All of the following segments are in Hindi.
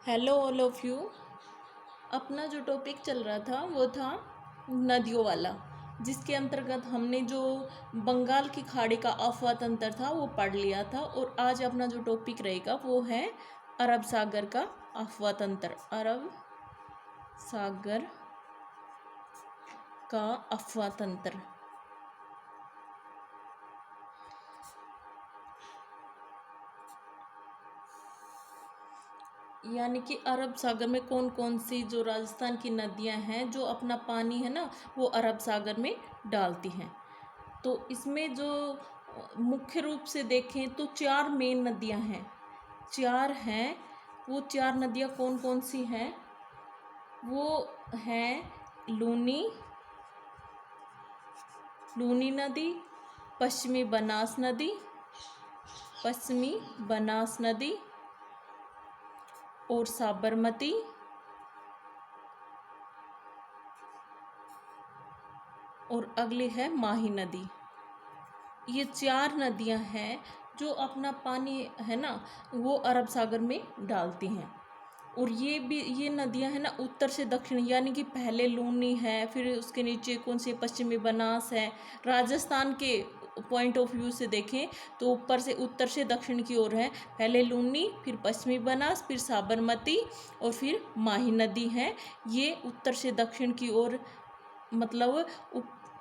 Hello all of you. अपना जो टॉपिक चल रहा था वो था नदियों वाला, जिसके अंतर्गत हमने जो बंगाल की खाड़ी का अफवाह तंत्र था वो पढ़ लिया था। और आज अपना जो टॉपिक रहेगा वो है अरब सागर का अफवाह तंत्र। अरब सागर का अफवाह तंत्र यानी कि अरब सागर में कौन कौन सी जो राजस्थान की नदियां हैं जो अपना पानी है ना वो अरब सागर में डालती हैं। तो इसमें जो मुख्य रूप से देखें तो चार मेन नदियां हैं, चार हैं। वो चार नदियां कौन कौन सी हैं? वो हैं लूनी नदी, पश्चिमी बनास नदी और साबरमती और अगली है माही नदी। ये चार नदियां हैं जो अपना पानी है ना वो अरब सागर में डालती हैं। और ये नदियां हैं ना उत्तर से दक्षिण, यानी कि पहले लूनी है, फिर उसके नीचे कौन सी पश्चिमी बनास है। राजस्थान के पॉइंट ऑफ व्यू से देखें तो ऊपर से उत्तर से दक्षिण की ओर है, पहले लूनी, फिर पश्चिमी बनास, फिर साबरमती और फिर माही नदी है। ये उत्तर से दक्षिण की ओर, मतलब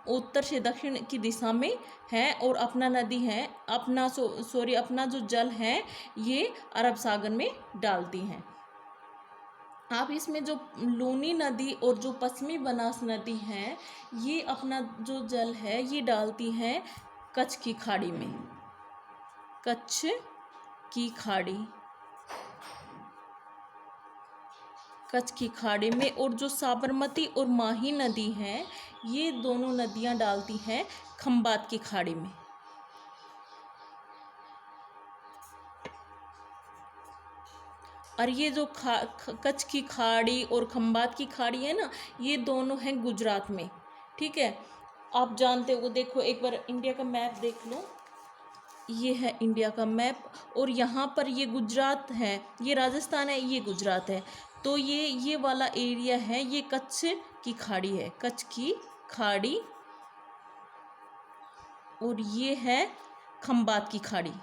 उत्तर से दक्षिण की दिशा में है। और अपना नदी है अपना जो जल है ये अरब सागर में डालती हैं। आप इसमें जो लूनी नदी और जो पश्चिमी बनास नदी है ये अपना जो जल है ये डालती हैं कच्छ की खाड़ी में। कच्छ की खाड़ी कच्छ की खाड़ी में। और जो साबरमती और माही नदी है ये दोनों नदियां डालती हैं खंबात की खाड़ी में। और ये जो कच्छ की खाड़ी और खंबात की खाड़ी है ना ये दोनों हैं गुजरात में। ठीक है, आप जानते हो, देखो एक बार इंडिया का मैप देख लो। ये है इंडिया का मैप और यहाँ पर ये गुजरात है, ये राजस्थान है, ये गुजरात है। तो ये वाला एरिया है, ये कच्छ की खाड़ी है, कच्छ की खाड़ी। और ये है खंबात की खाड़ी।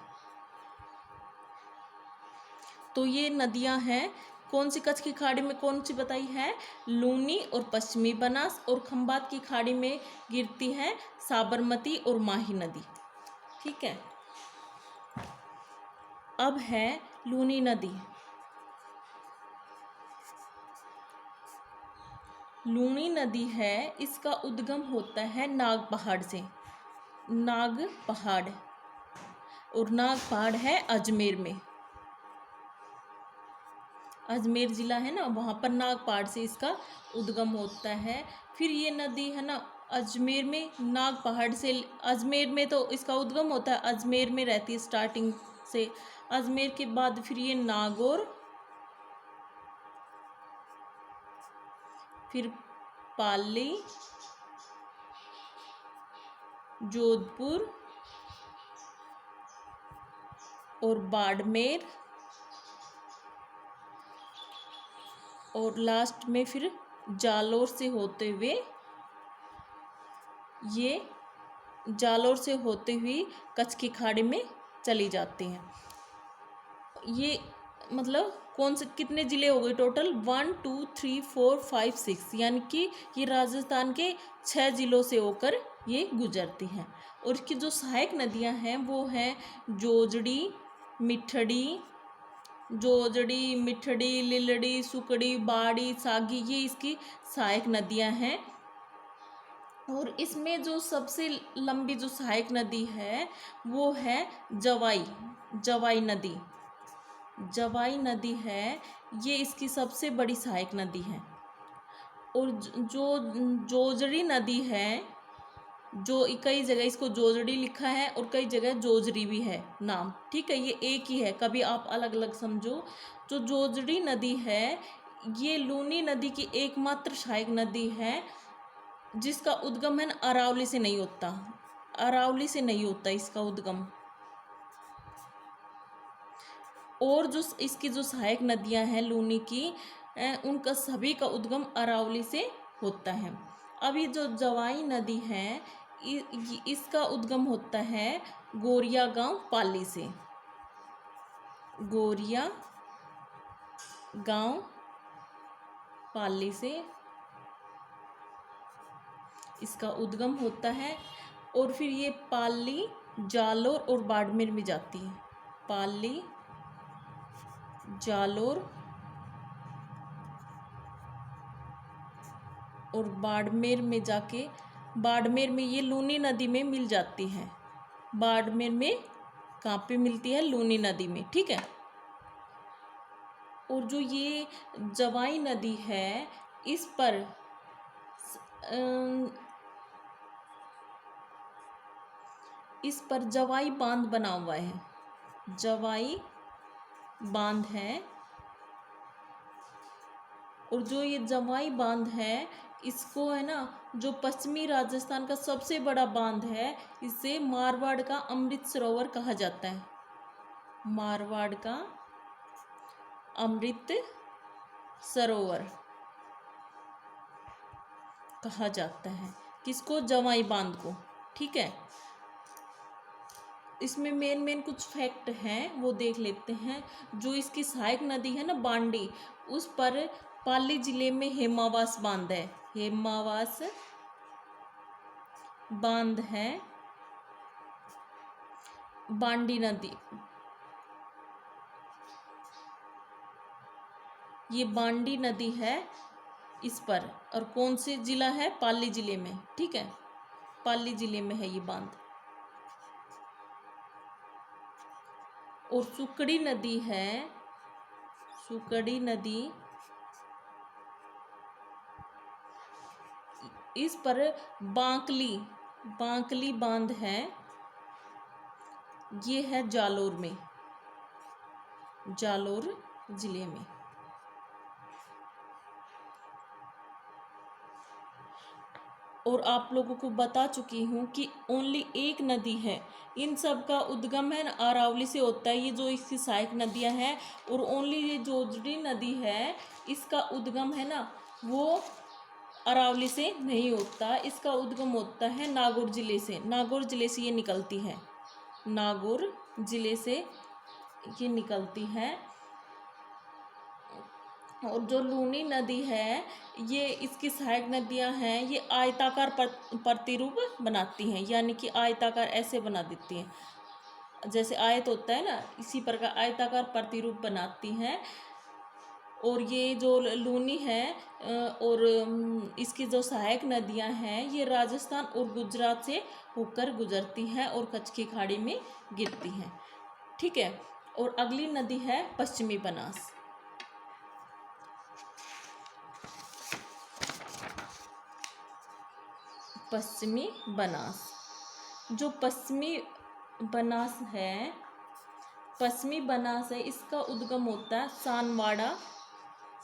तो ये नदियां हैं कौन सी? कच्छ की खाड़ी में कौन सी बताई है? लूनी और पश्चिमी बनास। और खंबात की खाड़ी में गिरती है साबरमती और माही नदी। ठीक है, अब है लूनी नदी। लूनी नदी है, इसका उद्गम होता है नाग पहाड़ से। नाग पहाड़, और नाग पहाड़ है अजमेर में। अजमेर जिला है ना वहाँ पर नाग पहाड़ से इसका उद्गम होता है। फिर ये नदी है ना अजमेर में नाग पहाड़ से, अजमेर में तो इसका उद्गम होता है, अजमेर में रहती है स्टार्टिंग से। अजमेर के बाद फिर ये नागौर, फिर पाली, जोधपुर और बाड़मेर, और लास्ट में फिर जालोर से होते हुए, ये जालोर से होते हुए कच्छ की खाड़ी में चली जाती हैं। ये मतलब कौन से कितने ज़िले हो गए टोटल? 1 2 3 4 5 6, यानी कि ये राजस्थान के 6 ज़िलों से होकर ये गुजरती हैं। और इसकी जो सहायक नदियां हैं वो हैं जोजड़ी, मिठड़ी, लिलड़ी, सुकड़ी, बाड़ी, सागी, ये इसकी सहायक नदियां हैं। और इसमें जो सबसे लंबी जो सहायक नदी है वो है जवाई नदी। जवाई नदी है, ये इसकी सबसे बड़ी सहायक नदी है। और जो जोजड़ी नदी है, जो कई जगह इसको जोजड़ी लिखा है और कई जगह जोजरी भी है नाम। ठीक है, ये एक ही है, कभी आप अलग अलग समझो। जो जोजड़ी नदी है ये लूनी नदी की एकमात्र सहायक नदी है जिसका उद्गम है ना अरावली से नहीं होता। अरावली से नहीं होता इसका उद्गम। और जो इसकी जो सहायक नदियां हैं लूनी की, उनका सभी का उद्गम अरावली से होता है। अब ये जो जवाई नदी है, इसका उद्गम होता है गोरिया गांव पाली से। गोरिया गांव पाली से इसका उद्गम होता है, और फिर ये पाली, जालोर और बाड़मेर में जाती है। पाली, जालोर और बाड़मेर में जाके, बाड़मेर में ये लूनी नदी में मिल जाती है। बाड़मेर में कहाँ पे मिलती है? लूनी नदी में, ठीक है। और जो ये जवाई नदी है, इस पर जवाई बांध बना हुआ है। जवाई बांध है, और जो ये जवाई बांध है, इसको है ना, जो पश्चिमी राजस्थान का सबसे बड़ा बांध है, इसे मारवाड़ का अमृत सरोवर कहा जाता है। मारवाड़ का अमृत सरोवर कहा जाता है। किसको? जवाई बांध को, ठीक है। इसमें मेन कुछ फैक्ट हैं, वो देख लेते हैं। जो इसकी सहायक नदी है ना बांडी, उस पर पाली जिले में हेमावास बांध है। हेमावास बांध है। बांडी नदी, ये बांडी नदी है इस पर, और कौन से जिला है? पाली जिले में, ठीक है। पाली जिले में है ये बांध। और सुकड़ी नदी है, सुकड़ी नदी, इस पर बांकली बांध है। ये है जालोर में, जालोर जिले में। और आप लोगों को बता चुकी हूँ कि ओनली एक नदी है, इन सब का उद्गम है ना अरावली से होता है। ये जो इसकी सहायक नदियाँ हैं, और ओनली ये जोजड़ी नदी है, इसका उद्गम है ना वो अरावली से नहीं होता। इसका उद्गम होता है नागौर जिले से। नागौर जिले से ये निकलती है। नागौर जिले से ये निकलती है। और जो लूनी नदी है, ये इसकी सहायक नदियां हैं, ये आयताकार प्रतिरूप बनाती हैं, यानी कि आयताकार ऐसे बना देती हैं, जैसे आयत होता है ना, इसी प्रकार आयताकार प्रतिरूप बनाती हैं। और ये जो लूनी है और इसकी जो सहायक नदियां हैं, ये राजस्थान और गुजरात से होकर गुजरती हैं और कच्छ की खाड़ी में गिरती हैं, ठीक है। और अगली नदी है पश्चिमी बनास। पश्चिमी बनास, जो पश्चिमी बनास है, पश्चिमी बनास है, इसका उद्गम होता है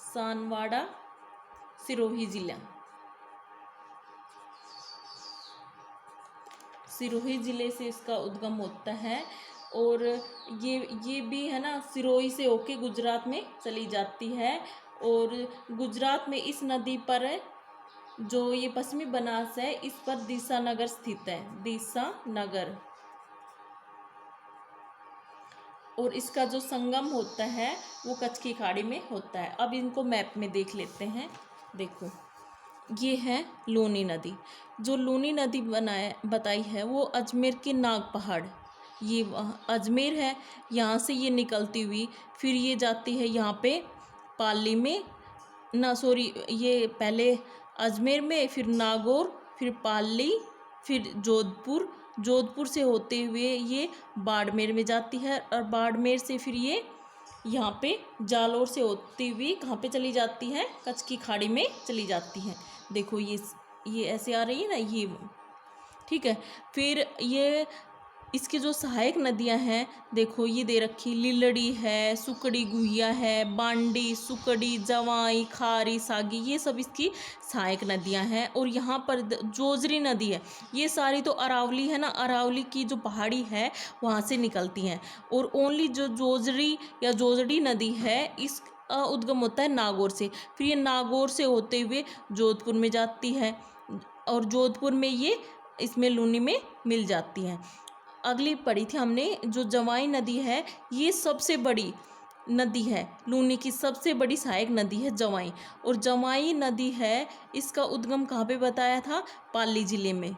सानवाड़ा सिरोही जिला। सिरोही जिले से इसका उद्गम होता है। और ये भी है ना, सिरोही से होके गुजरात में चली जाती है। और गुजरात में इस नदी पर जो ये पश्चिमी बनास है, इस पर दीसा नगर स्थित है। दीसा नगर। और इसका जो संगम होता है वो कच्छ की खाड़ी में होता है। अब इनको मैप में देख लेते हैं। देखो, ये है लूनी नदी। जो लूनी नदी बताई है वो अजमेर के नाग पहाड़, ये अजमेर है, यहाँ से ये निकलती हुई फिर ये जाती है यहाँ पे पाली में ना, सॉरी, ये पहले अजमेर में, फिर नागौर, फिर पाली, फिर जोधपुर से होते हुए ये बाड़मेर में जाती है। और बाड़मेर से फिर ये यहाँ पे जालोर से होती हुई कहाँ पे चली जाती है? कच्छ की खाड़ी में चली जाती है। देखो ये ऐसे आ रही है ना, ये, ठीक है। फिर ये इसकी जो सहायक नदियां हैं देखो ये दे रखी, लीलड़ी है, सुकड़ी गुहिया है, बांडी, सुकड़ी, जवाई, खारी, सागी, ये सब इसकी सहायक नदियां हैं। और यहाँ पर जोजरी नदी है, ये सारी तो अरावली है ना, अरावली की जो पहाड़ी है वहाँ से निकलती हैं। और ओनली जो जोजरी या जोजड़ी नदी है इस उद्गम होता है नागौर से, फिर ये नागौर से होते हुए जोधपुर में जाती है और जोधपुर में ये इसमें लूनी में मिल जाती हैं। अगली पढ़ी थी हमने जो जवाई नदी है, ये सबसे बड़ी नदी है, लूनी की सबसे बड़ी सहायक नदी है जवाई। और जवाई नदी है इसका उद्गम कहाँ पे बताया था, पाली जिले में।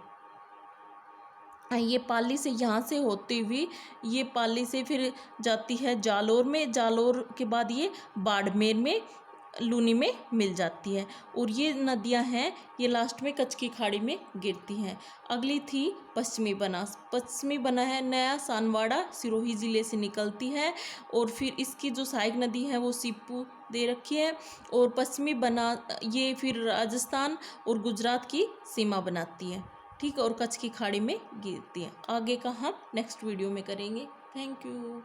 ये पाली से, यहाँ से होते हुए ये पाली से फिर जाती है जालोर में, जालोर के बाद ये बाड़मेर में लूनी में मिल जाती है। और ये नदियां हैं ये लास्ट में कच्छ की खाड़ी में गिरती हैं। अगली थी पश्चिमी बनास। पश्चिमी बना है नया सानवाड़ा, सिरोही ज़िले से निकलती है। और फिर इसकी जो सहायक नदी है वो सीपू दे रखी है। और पश्चिमी बना ये फिर राजस्थान और गुजरात की सीमा बनाती है, ठीक है, और कच्छ की खाड़ी में गिरती है। आगे का हम नेक्स्ट वीडियो में करेंगे। Thank you.